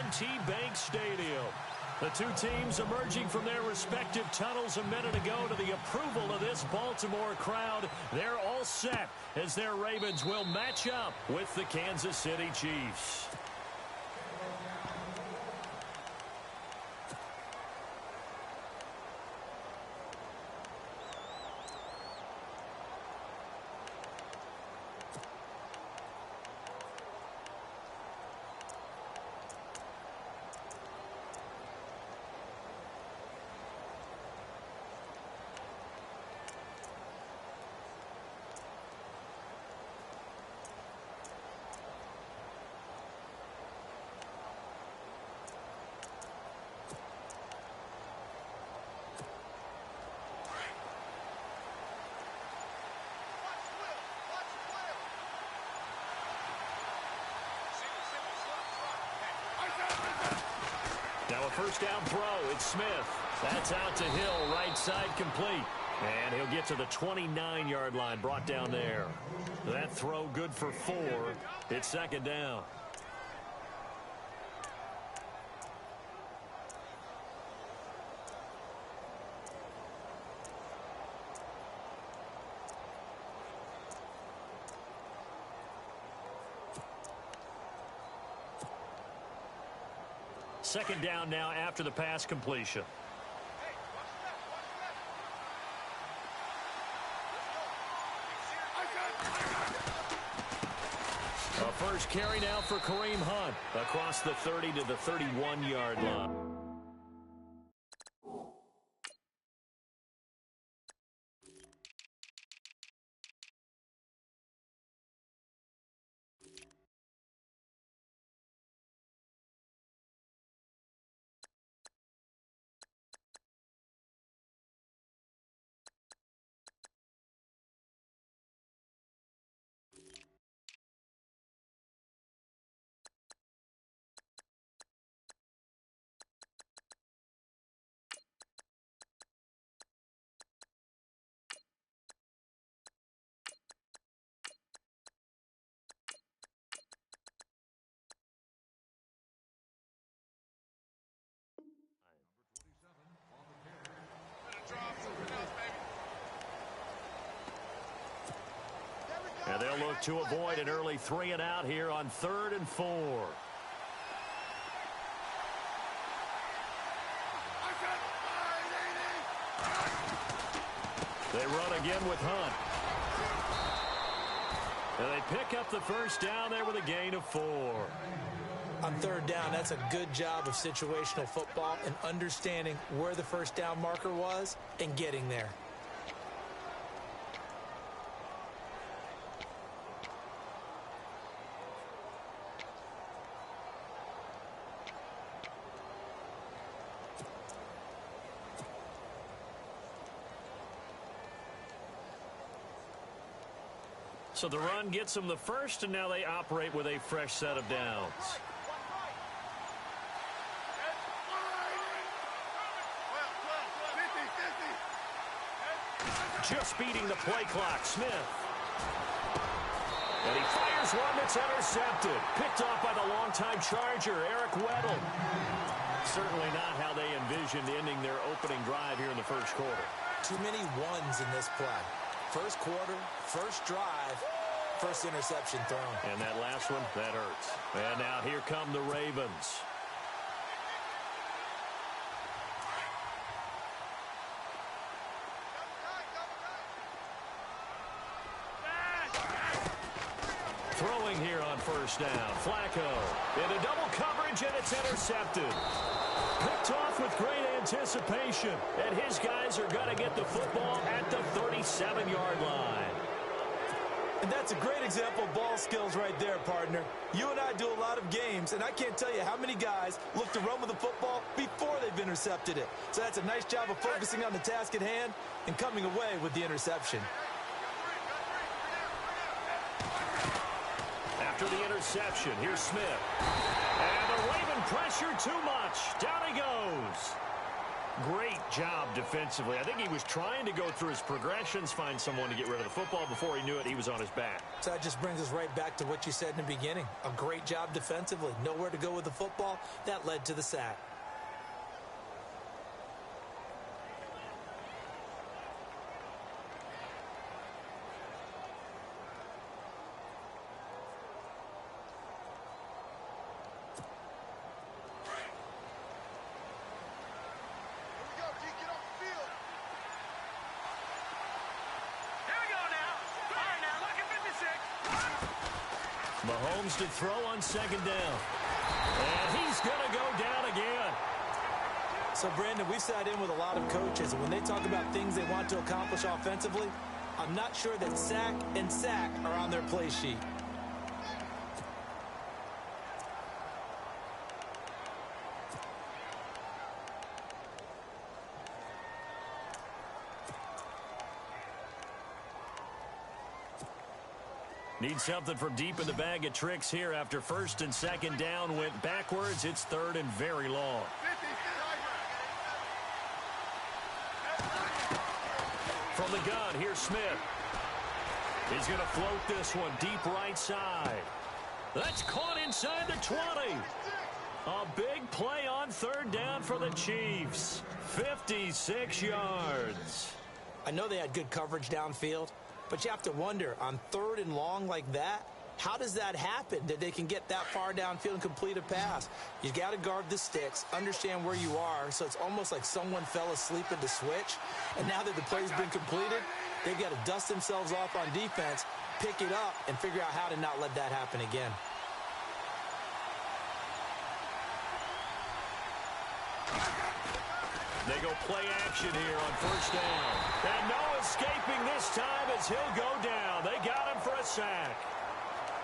M&T Bank Stadium. The two teams emerging from their respective tunnels a minute ago to the approval of this Baltimore crowd. They're all set as their Ravens will match up with the Kansas City Chiefs. Now a first down throw. It's Smith. That's out to Hill, right side complete. And he'll get to the 29-yard line, brought down there. That throw good for 4. It's second down. Second down now after the pass completion. A first carry now for Kareem Hunt across the 30 to the 31-yard line. And they'll look to avoid an early 3-and-out here on 3rd and 4. They run again with Hunt. And they pick up the first down there with a gain of 4. On 3rd down, that's a good job of situational football and understanding where the first down marker was and getting there. So the run gets them the first, and now they operate with a fresh set of downs. Just beating the play clock, Smith. And he fires one that's intercepted. Picked off by the longtime Charger, Eric Weddle. Certainly not how they envisioned ending their opening drive here in the first quarter. Too many ones in this play. First quarter, first drive, first interception thrown. And that last one, that hurts. And now here come the Ravens. Throwing here on first down. Flacco into double coverage, and it's intercepted. Picked off with great anticipation, and his guys are going to get the football at the 37-yard line. And that's a great example of ball skills right there, partner. You and I do a lot of games, and I can't tell you how many guys look to run with the football before they've intercepted it. So that's a nice job of focusing on the task at hand and coming away with the interception. After the interception, here's Smith. And the Raven pressure too much. Down he goes. Great job defensively. I think he was trying to go through his progressions, find someone to get rid of the football. Before he knew it, he was on his back. So that just brings us right back to what you said in the beginning. A great job defensively. Nowhere to go with the football. That led to the sack. Mahomes to throw on second down. And he's going to go down again. So, Brandon, we've sat in with a lot of coaches, and when they talk about things they want to accomplish offensively, I'm not sure that sack and sack are on their play sheet. Need something from deep in the bag of tricks here after first and second down went backwards. It's third and very long. From the gun, here's Smith. He's going to float this one deep right side. That's caught inside the 20. A big play on third down for the Chiefs. 56 yards. I know they had good coverage downfield, but you have to wonder, on third and long like that, how does that happen that they can get that far downfield and complete a pass? You got to guard the sticks, understand where you are, so it's almost like someone fell asleep at the switch, and now that the play's been completed, they've got to dust themselves off on defense, pick it up, and figure out how to not let that happen again. They go play action here on first down. And no escaping this time as he'll go down. They got him for a sack.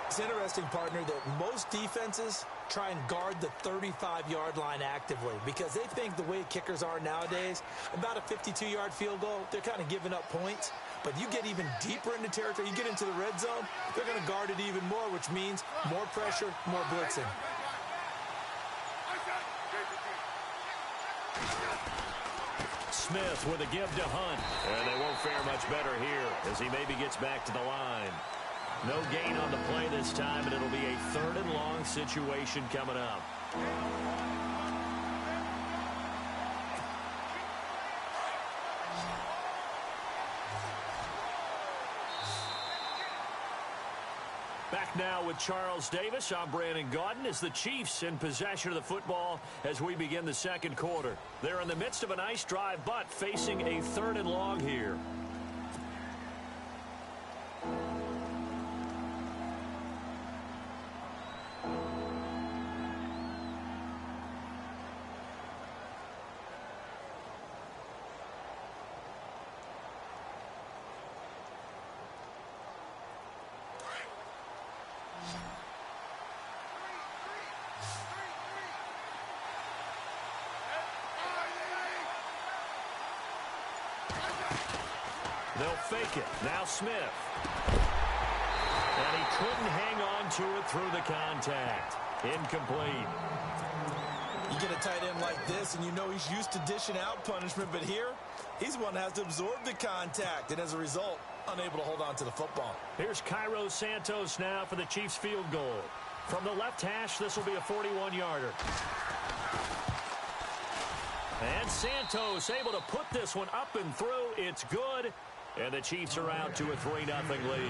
It's interesting, partner, that most defenses try and guard the 35-yard line actively because they think the way kickers are nowadays, about a 52-yard field goal, they're kind of giving up points. But you get even deeper into territory, you get into the red zone, they're going to guard it even more, which means more pressure, more blitzing. Smith with a give to Hunt. And they won't fare much better here as he maybe gets back to the line. No gain on the play this time, and it'll be a third and long situation coming up. Back now with Charles Davis. I'm Brandon Gaudin as the Chiefs in possession of the football as we begin the second quarter. They're in the midst of a nice drive, but facing a third and long here. They'll fake it. Now Smith. And he couldn't hang on to it through the contact. Incomplete. You get a tight end like this, and you know he's used to dishing out punishment, but here, he's the one that has to absorb the contact, and as a result, unable to hold on to the football. Here's Cairo Santos now for the Chiefs field goal. From the left hash, this will be a 41-yarder. And Santos able to put this one up and through. It's good. And the Chiefs are out to a 3-0 lead.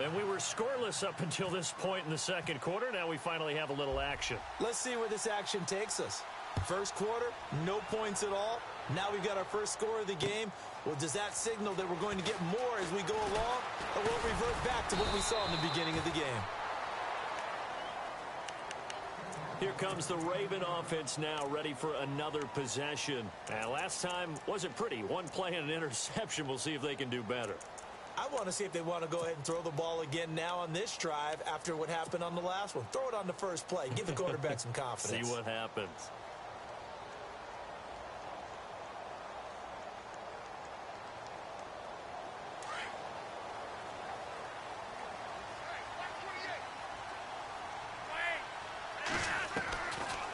And we were scoreless up until this point in the second quarter. Now we finally have a little action. Let's see where this action takes us. First quarter, no points at all. Now we've got our first score of the game. Well, does that signal that we're going to get more as we go along? Or will it revert back to what we saw in the beginning of the game? Here comes the Raven offense now, ready for another possession. Last time wasn't pretty. One play and an interception. We'll see if they can do better. I want to see if they want to go ahead and throw the ball again now on this drive after what happened on the last one. Throw it on the first play. Give the quarterback some confidence. See what happens.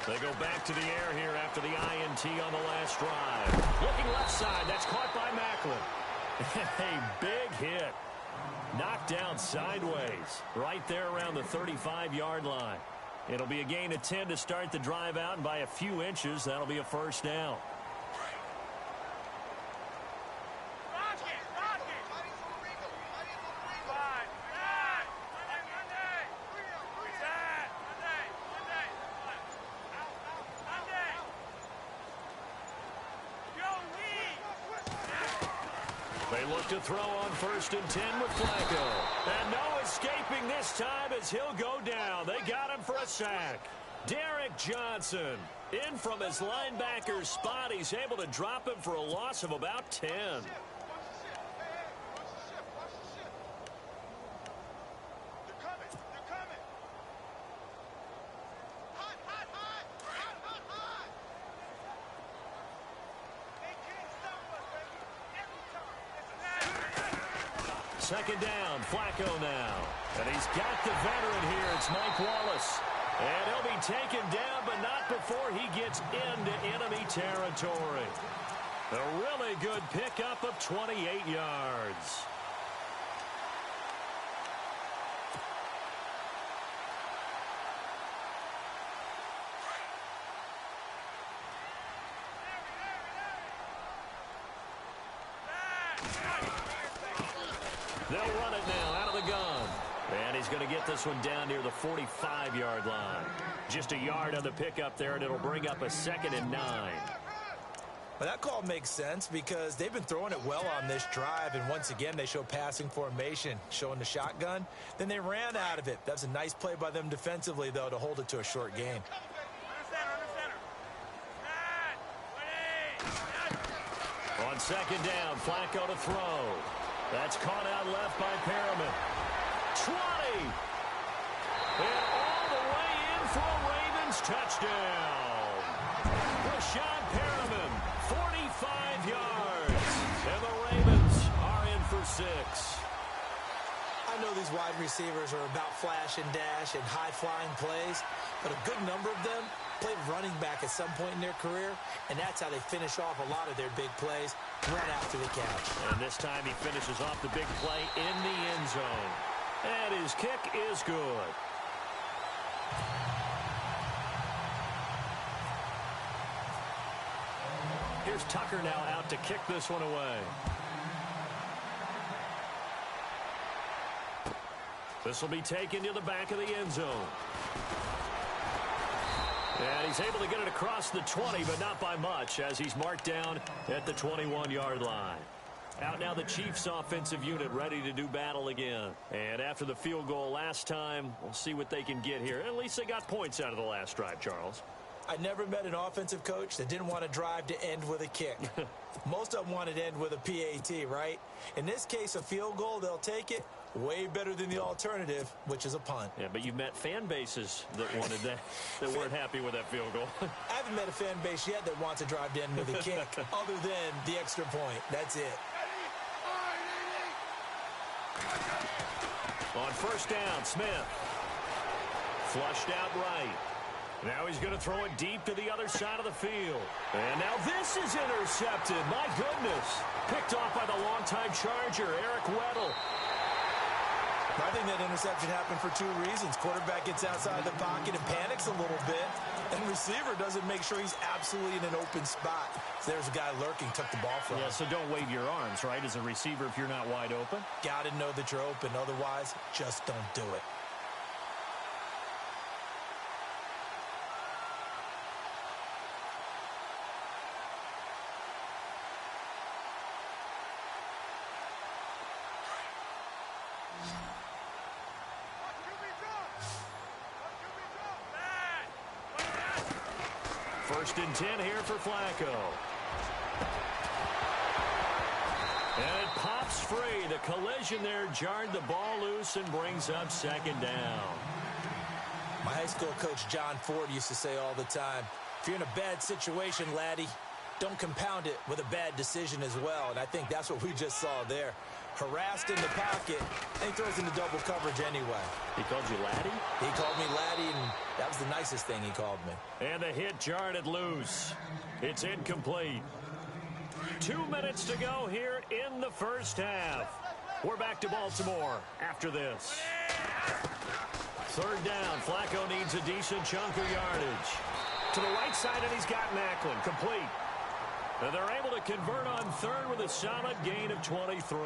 They go back to the air here after the INT on the last drive. Looking left side. That's caught by Macklin. A big hit. Knocked down sideways. Right there around the 35-yard line. It'll be a gain of 10 to start the drive out, and by a few inches, that'll be a first down. They look to throw on 1st and 10 with Flacco. And no escaping this time as he'll go down. They got him for a sack. Derek Johnson in from his linebacker's spot. He's able to drop him for a loss of about 10. Second down, Flacco now. And he's got the veteran here. It's Mike Wallace. And he'll be taken down, but not before he gets into enemy territory. A really good pickup of 28 yards. They'll run it now out of the gun. And he's going to get this one down near the 45-yard line. Just a yard on the pickup there, and it'll bring up a 2nd and 9. Well, that call makes sense because they've been throwing it well on this drive, and once again they show passing formation, showing the shotgun. Then they ran out of it. That's a nice play by them defensively, though, to hold it to a short gain. On 2nd down, Flacco to throw. That's caught out left by Perriman. 20. And all the way in for a Ravens touchdown. Rashawn Perriman, 45 yards. And the Ravens are in for 6. I know these wide receivers are about flash and dash and high-flying plays, but a good number of them played running back at some point in their career, and that's how they finish off a lot of their big plays, run out to the catch. And this time he finishes off the big play in the end zone. And his kick is good. Here's Tucker now out to kick this one away. This will be taken to the back of the end zone. And he's able to get it across the 20, but not by much, as he's marked down at the 21-yard line. Out now the Chiefs offensive unit ready to do battle again. And after the field goal last time, we'll see what they can get here. At least they got points out of the last drive, Charles. I never met an offensive coach that didn't want to drive to end with a kick. Most of them wanted to end with a PAT, right? In this case, a field goal, they'll take it. Way better than the alternative, which is a punt. Yeah, but you've met fan bases that wanted that, that weren't happy with that field goal. I haven't met a fan base yet that wants to drive to end with a kick, other than the extra point. That's it. On 1st down, Smith. Flushed out right. Now he's going to throw it deep to the other side of the field. And now this is intercepted. My goodness. Picked off by the longtime Charger, Eric Weddle. I think that interception happened for 2 reasons. Quarterback gets outside the pocket and panics a little bit. And the receiver doesn't make sure he's absolutely in an open spot. So there's a guy lurking, took the ball from him. Yeah, so don't wave your arms, right, as a receiver if you're not wide open. Got to know that you're open. Otherwise, just don't do it. First and 10 here for Flacco. And it pops free. The collision there jarred the ball loose and brings up 2nd down. My high school coach, John Ford, used to say all the time, if you're in a bad situation, laddie, don't compound it with a bad decision as well. And I think that's what we just saw there. harassed in the pocket, and he throws into double coverage anyway. He called you laddie? He called me laddie, and that was the nicest thing he called me. And the hit jarred it loose. It's incomplete. 2 minutes to go here in the first half. We're back to Baltimore after this. Third down. Flacco needs a decent chunk of yardage. To the right side, and he's got Macklin. Complete. And they're able to convert on third with a solid gain of 23.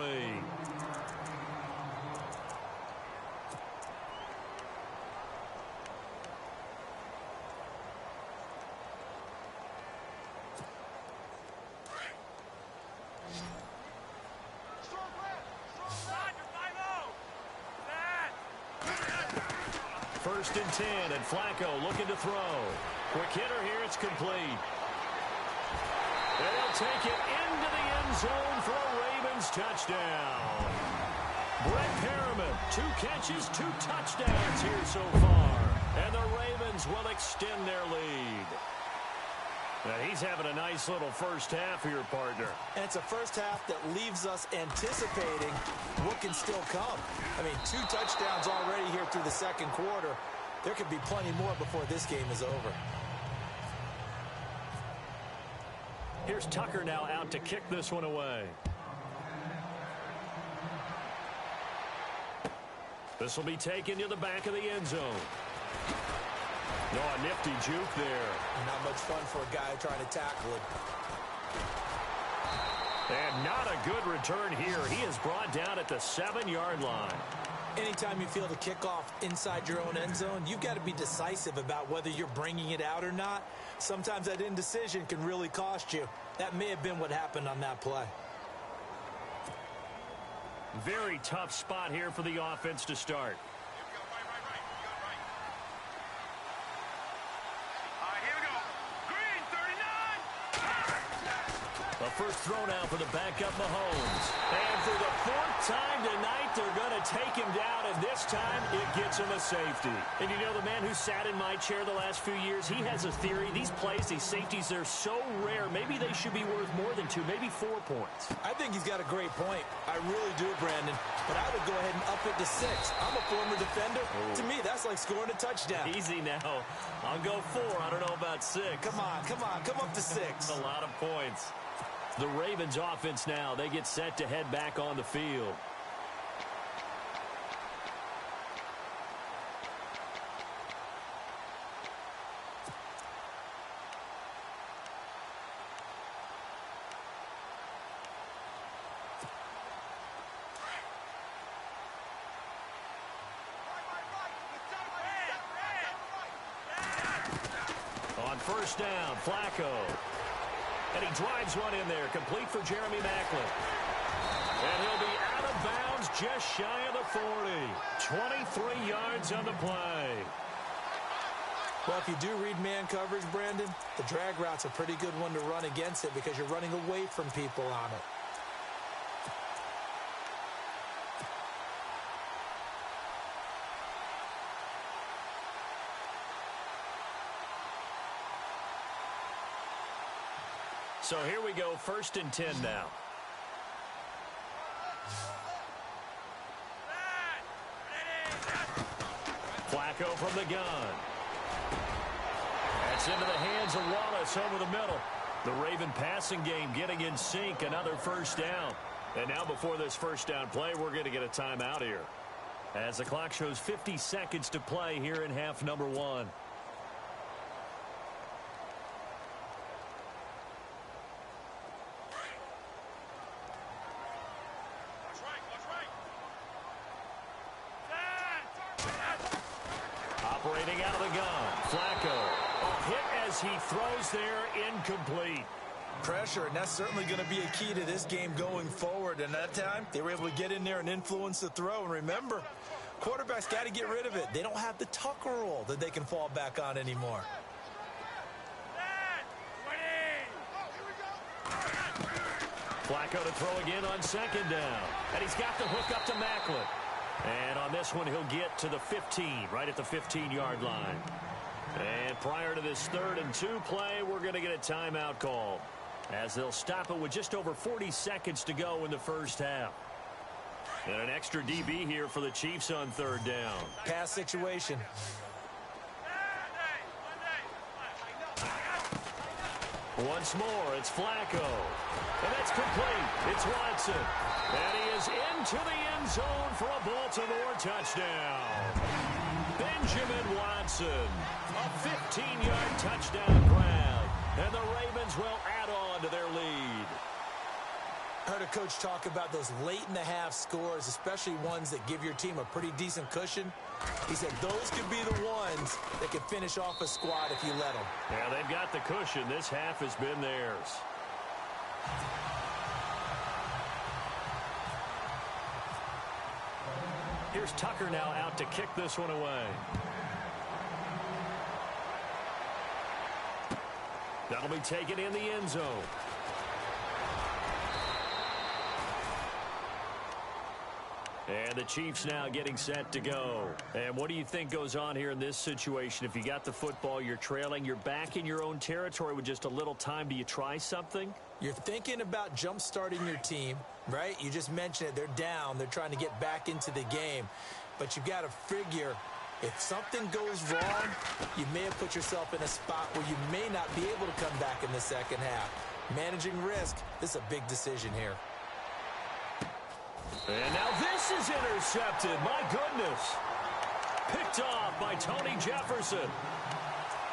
First and 10, and Flacco looking to throw. Quick hitter here, it's complete. And he'll take it into the end zone for a Ravens touchdown. Brett Perriman, 2 catches, 2 touchdowns here so far. And the Ravens will extend their lead. Now he's having a nice little first half here, partner. And it's a first half that leaves us anticipating what can still come. I mean, 2 touchdowns already here through the second quarter. There could be plenty more before this game is over. Here's Tucker now out to kick this one away. This will be taken to the back of the end zone. No, a nifty juke there. Not much fun for a guy trying to tackle it. And not a good return here. He is brought down at the 7-yard line. Anytime you feel the kickoff inside your own end zone, you've got to be decisive about whether you're bringing it out or not. Sometimes that indecision can really cost you. That may have been what happened on that play. Very tough spot here for the offense to start. A first throw now for the backup Mahomes. And for the 4th time tonight, they're going to take him down, and this time it gets him a safety. And you know, the man who sat in my chair the last few years, he has a theory. These plays, these safeties, they're so rare. Maybe they should be worth more than 2, maybe 4 points. I think he's got a great point. I really do, Brandon. But I would go ahead and up it to 6. I'm a former defender. Oh. To me, that's like scoring a touchdown. Easy now. I'll go 4. I don't know about 6. Come on. Come up to 6. A lot of points. The Ravens offense now, they get set to head back on the field. On first down, Flacco. And he drives one in there, complete for Jeremy Macklin. And he'll be out of bounds just shy of the 40. 23 yards on the play. Well, if you do read man coverage, Brandon, the drag route's a pretty good one to run against it because you're running away from people on it. So here we go, 1st and 10 now. Flacco from the gun. That's into the hands of Wallace over the middle. The Raven passing game getting in sync, another first down. And now before this first down play, we're going to get a timeout here. As the clock shows 50 seconds to play here in half number 1. Operating out of the gun, Flacco. A hit as he throws there, incomplete. Pressure, and that's certainly going to be a key to this game going forward. And that time, they were able to get in there and influence the throw. And remember, quarterbacks got to get rid of it. They don't have the Tucker rule that they can fall back on anymore. Flacco to throw again on 2nd down. And he's got the hook up to Macklin. And on this one, he'll get to the 15, right at the 15-yard line. And prior to this 3rd and 2 play, we're going to get a timeout call, as they'll stop it with just over 40 seconds to go in the first half. And an extra DB here for the Chiefs on third down. Pass situation. Once more, it's Flacco. And that's complete. It's Watson. And he is into the end zone for a Baltimore touchdown. Benjamin Watson. A 15-yard touchdown grab. And the Ravens will add on to their lead. I heard a coach talk about those late-in-the-half scores, especially ones that give your team a pretty decent cushion. He said those could be the ones that can finish off a squad if you let them. Yeah, they've got the cushion. This half has been theirs. Here's Tucker now out to kick this one away. That'll be taken in the end zone. And the Chiefs now getting set to go. And what do you think goes on here in this situation? If you got the football, you're trailing, you're back in your own territory with just a little time. Do you try something? You're thinking about jump-starting your team, right? You just mentioned it. They're down. They're trying to get back into the game. But you've got to figure if something goes wrong, you may have put yourself in a spot where you may not be able to come back in the second half. Managing risk, this is a big decision here. And now this is intercepted. My goodness. Picked off by Tony Jefferson.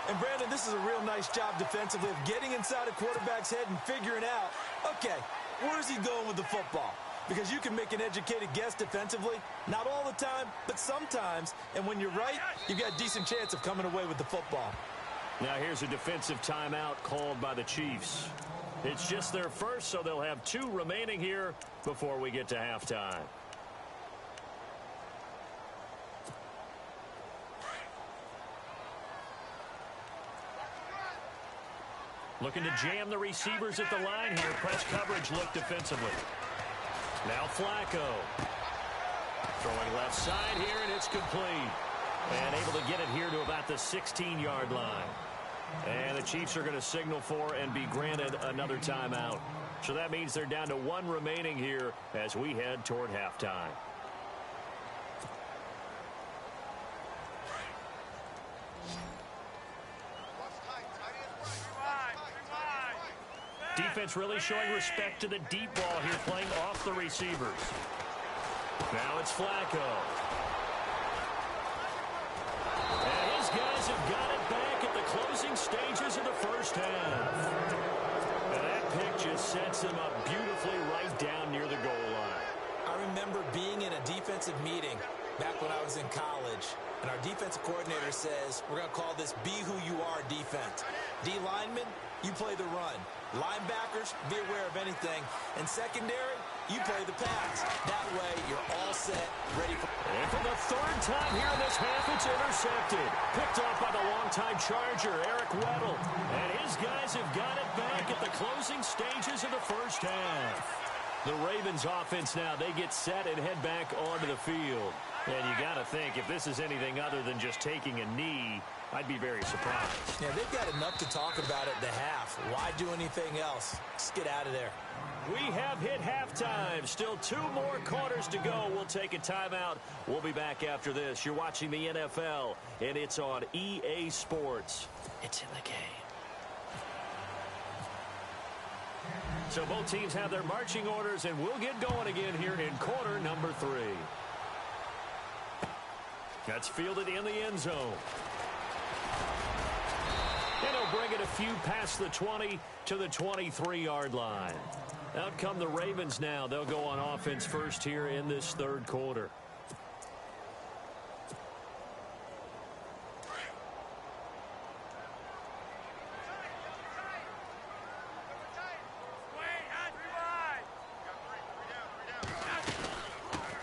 And, Brandon, this is a real nice job defensively of getting inside a quarterback's head and figuring out, okay, where's he going with the football? Because you can make an educated guess defensively. Not all the time, but sometimes. And when you're right, you've got a decent chance of coming away with the football. Now here's a defensive timeout called by the Chiefs. It's just their first, so they'll have 2 remaining here before we get to halftime. Looking to jam the receivers at the line here. Press coverage look defensively. Now Flacco. Throwing left side here, and it's complete. And able to get it here to about the 16-yard line. And the Chiefs are going to signal for and be granted another timeout. So that means they're down to 1 remaining here as we head toward halftime. Defense really showing respect to the deep ball here, playing off the receivers. Now it's Flacco. And his guys have got it back at the closing stages of the first half. And that pick just sets him up beautifully right down near the goal line. I remember being in a defensive meeting back when I was in college, and our defensive coordinator says, we're going to call this Be Who You Are defense. D linemen, you play the run. Linebackers, be aware of anything. And secondary, you play the pass. That way, you're all set, ready for... And for the 3rd time here in this half, it's intercepted. Picked off by the longtime Charger, Eric Weddle. And his guys have got it back at the closing stages of the first half. The Ravens offense now, they get set and head back onto the field. And you got to think, if this is anything other than just taking a knee, I'd be very surprised. Yeah, they've got enough to talk about at the half. Why do anything else? Just get out of there. We have hit halftime. Still 2 more quarters to go. We'll take a timeout. We'll be back after this. You're watching the NFL, and it's on EA Sports. It's in the game. So both teams have their marching orders, and we'll get going again here in quarter number 3. That's fielded in the end zone. And he'll bring it a few past the 20 to the 23-yard line. Out come the Ravens now. They'll go on offense first here in this 3rd quarter.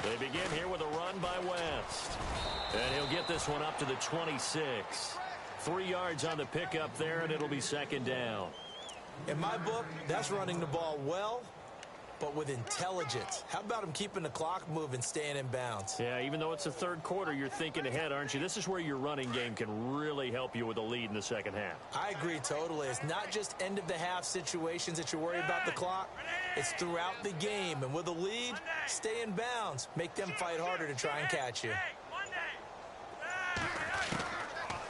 They begin here with a run by West. And he'll get this one up to the 26. 3 yards on the pickup there, and it'll be 2nd down. In my book, that's running the ball well, but with intelligence. How about him keeping the clock moving, staying in bounds? Yeah, even though it's the third quarter, you're thinking ahead, aren't you? This is where your running game can really help you with a lead in the second half. I agree totally. It's not just end-of-the-half situations that you're worried about the clock. It's throughout the game. And with a lead, stay in bounds. Make them fight harder to try and catch you.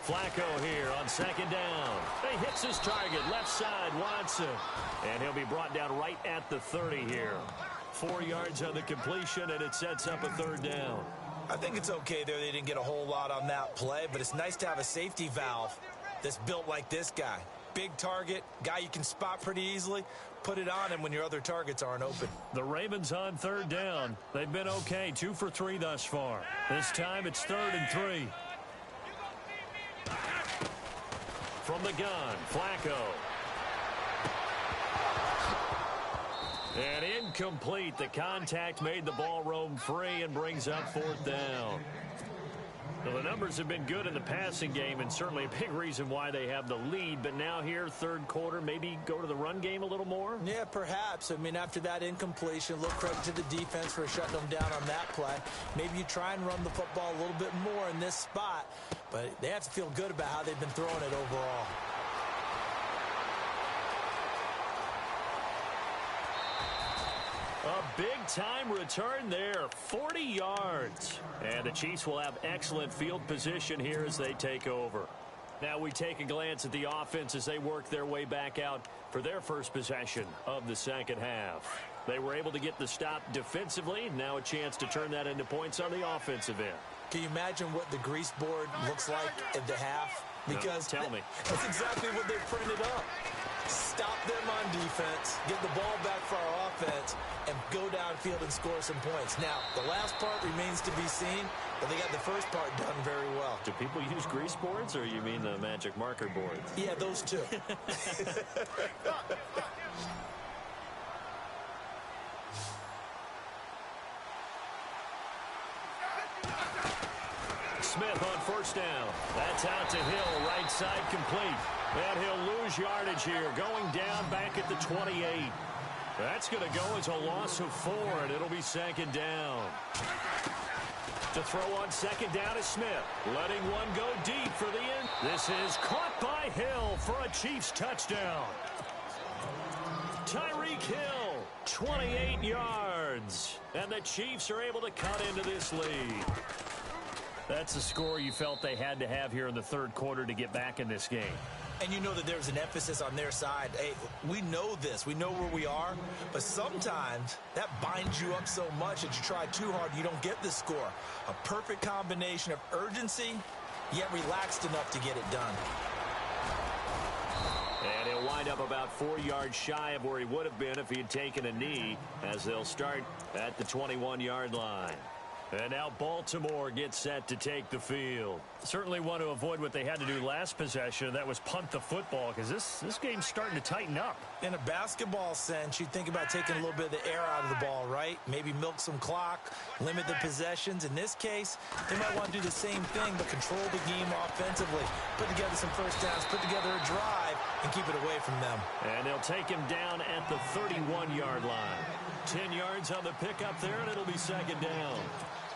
Flacco here on second down. He hits his target, left side, Watson. And he'll be brought down right at the 30 here. 4 yards on the completion, and it sets up a third down. I think it's okay there. They didn't get a whole lot on that play, but it's nice to have a safety valve that's built like this guy. Big target, guy you can spot pretty easily. Put it on him when your other targets aren't open. The Ravens on third down. They've been okay, 2 for 3 thus far. This time it's 3rd and 3. From the gun, Flacco. And incomplete. The contact made the ball roam free and brings up 4th down. Now, the numbers have been good in the passing game and certainly a big reason why they have the lead. But now here, third quarter, maybe go to the run game a little more? Yeah, perhaps. I mean, after that incompletion, a little credit to the defense for shutting them down on that play. Maybe you try and run the football a little bit more in this spot. But they have to feel good about how they've been throwing it overall. A big-time return there, 40 yards. And the Chiefs will have excellent field position here as they take over. Now we take a glance at the offense as they work their way back out for their first possession of the second half. They were able to get the stop defensively. Now a chance to turn that into points on the offensive end. Can you imagine what the grease board looks like at the half? Because no, tell me. That's exactly what they printed up. Stop them on defense, get the ball back for our offense, and go downfield and score some points. Now, the last part remains to be seen, but they got the first part done very well. Do people use grease boards, or you mean the magic marker boards? Yeah, those two. Smith on first down. That's out to Hill, right side complete. And he'll lose yardage here, going down back at the 28. That's going to go as a loss of 4, and it'll be second down. To throw on second down is Smith, letting one go deep for the end. This is caught by Hill for a Chiefs touchdown. Tyreek Hill, 28 yards. And the Chiefs are able to cut into this lead. That's the score you felt they had to have here in the third quarter to get back in this game. And you know that there's an emphasis on their side. Hey, we know this. We know where we are. But sometimes that binds you up so much that you try too hard, you don't get the score. A perfect combination of urgency, yet relaxed enough to get it done. And he'll wind up about 4 yards shy of where he would have been if he had taken a knee, as they'll start at the 21-yard line. And now Baltimore gets set to take the field. Certainly want to avoid what they had to do last possession. That was punt the football, because this game's starting to tighten up. In a basketball sense, you think about taking a little bit of the air out of the ball, right? Maybe milk some clock, limit the possessions. In this case, they might want to do the same thing, but control the game offensively. Put together some first downs, put together a drive, and keep it away from them. And they'll take him down at the 31-yard line. 10 yards on the pickup there, and it'll be second down.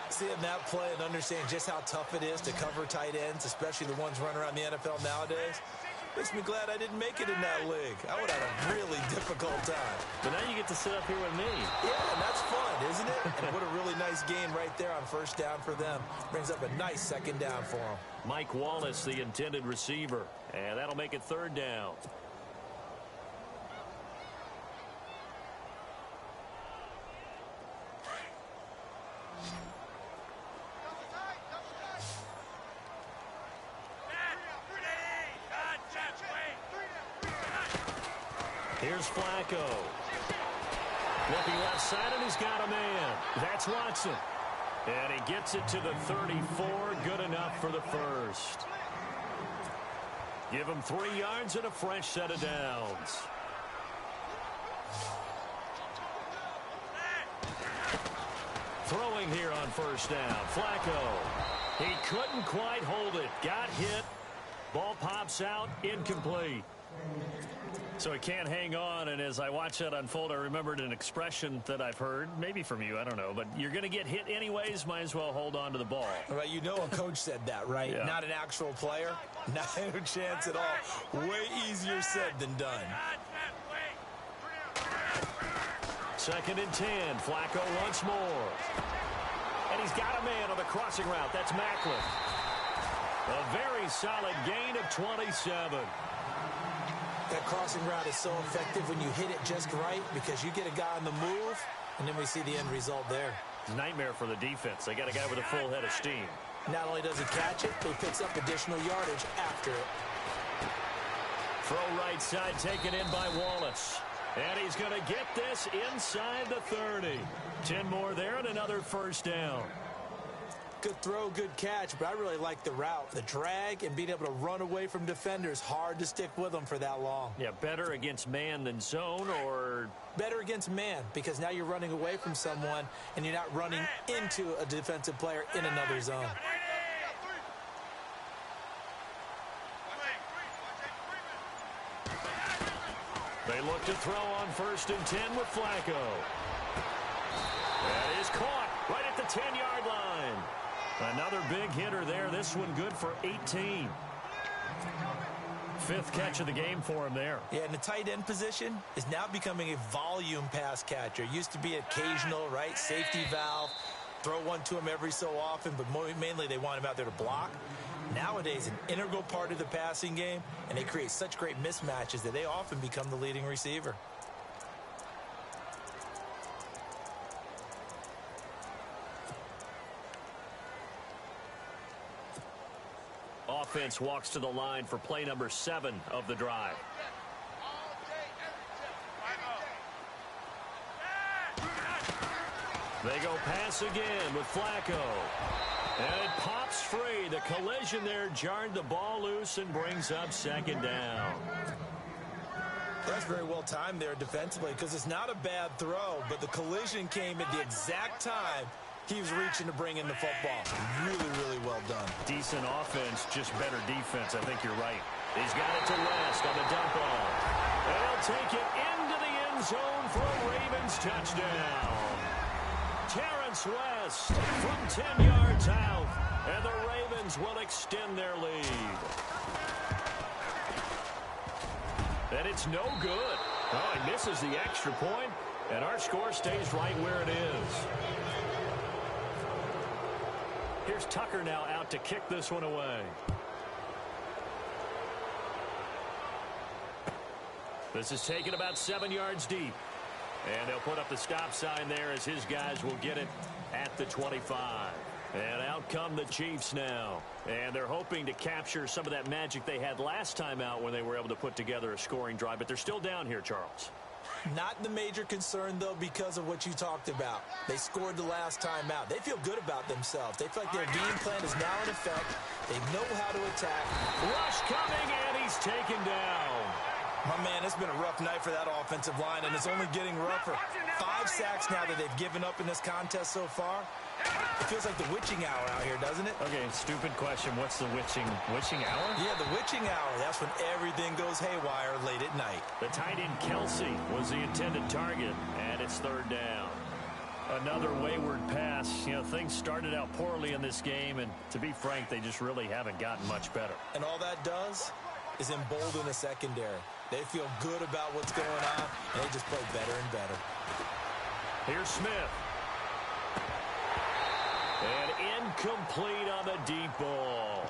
Seeing that play and understanding just how tough it is to cover tight ends, especially the ones running around the NFL nowadays, makes me glad I didn't make it in that league. I would have had a really difficult time. But now you get to sit up here with me. Yeah, and that's fun, isn't it? And what a really nice game right there on first down for them. Brings up a nice second down for them. Mike Wallace, the intended receiver. And that'll make it third down. Here's Flacco. Looking left side, and he's got a man. That's Watson. And he gets it to the 34. Good enough for the first. Give him 3 yards and a fresh set of downs. Throwing here on first down. Flacco. He couldn't quite hold it. Got hit. Ball pops out. Incomplete. So he can't hang on, and as I watch that unfold, I remembered an expression that I've heard, maybe from you, I don't know, but you're going to get hit anyways, might as well hold on to the ball. Right, you know a coach said that, right? Yeah. Not an actual player. Not a chance at all. Way easier said than done. 2nd and 10. Flacco once more. And he's got a man on the crossing route. That's Macklin. A very solid gain of 27. That crossing route is so effective when you hit it just right because you get a guy on the move, and then we see the end result there. Nightmare for the defense. They got a guy with a full head of steam. Not only does he catch it, but he picks up additional yardage after it. Throw right side taken in by Wallace. And he's going to get this inside the 30. 10 more there and another first down. Good throw, good catch, but I really like the route. The drag and being able to run away from defenders, hard to stick with them for that long. Yeah, better against man than zone, or? Better against man, because now you're running away from someone and you're not running into a defensive player in another zone. They look to throw on 1st and 10 with Flacco. That is caught right at the 10-yard line. Another big hitter there. This one good for 18. 5th catch of the game for him there. Yeah, and the tight end position is now becoming a volume pass catcher. Used to be occasional, right? Safety valve. Throw one to him every so often, but mainly they want him out there to block. Nowadays, an integral part of the passing game, and they create such great mismatches that they often become the leading receiver. Offense walks to the line for play number 7 of the drive. They go pass again with Flacco. And it pops free. The collision there jarred the ball loose and brings up 2nd down. That's very well timed there defensively because it's not a bad throw, but the collision came at the exact time he was reaching to bring in the football. Really, really well done. Decent offense, just better defense. I think you're right. He's got it to West on the dump off. And he'll take it into the end zone for a Ravens touchdown. Terrence West from 10 yards out, and the Ravens will extend their lead. And it's no good. Oh, he misses the extra point, and our score stays right where it is. Here's Tucker now out to kick this one away. This is taken about 7 yards deep. And they'll put up the stop sign there as his guys will get it at the 25. And out come the Chiefs now. And they're hoping to capture some of that magic they had last time out when they were able to put together a scoring drive. But they're still down here, Charles. Not the major concern, though, because of what you talked about. They scored the last time out. They feel good about themselves. They feel like their game plan is now in effect. They know how to attack. Rush coming, and he's taken down. My man, it's been a rough night for that offensive line, and it's only getting rougher. 5 sacks now that they've given up in this contest so far. It feels like the witching hour out here, doesn't it? Okay, stupid question. What's the witching hour? Yeah, the witching hour. That's when everything goes haywire late at night. The tight end Kelsey was the intended target, and it's 3rd down. Another wayward pass. You know, things started out poorly in this game, and to be frank, they just really haven't gotten much better. And all that does is embolden the secondary. They feel good about what's going on, and they just play better and better. Here's Smith. And incomplete on the deep ball.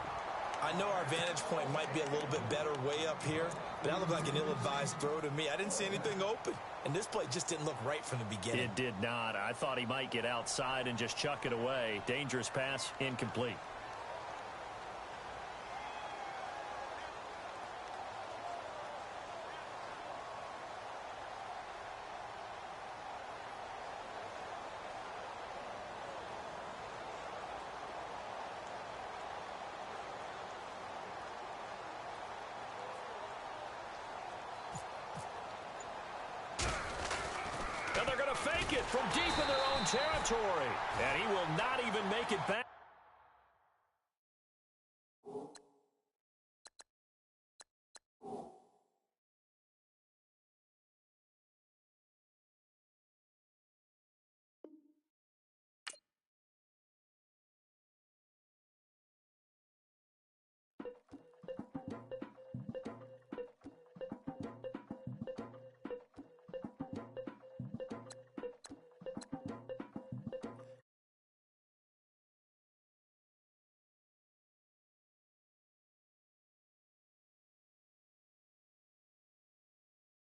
I know our vantage point might be a little bit better way up here, but that looked like an ill-advised throw to me. I didn't see anything open, and this play just didn't look right from the beginning. It did not. I thought he might get outside and just chuck it away. Dangerous pass, incomplete. From deep in their own territory. And he will not even make it back.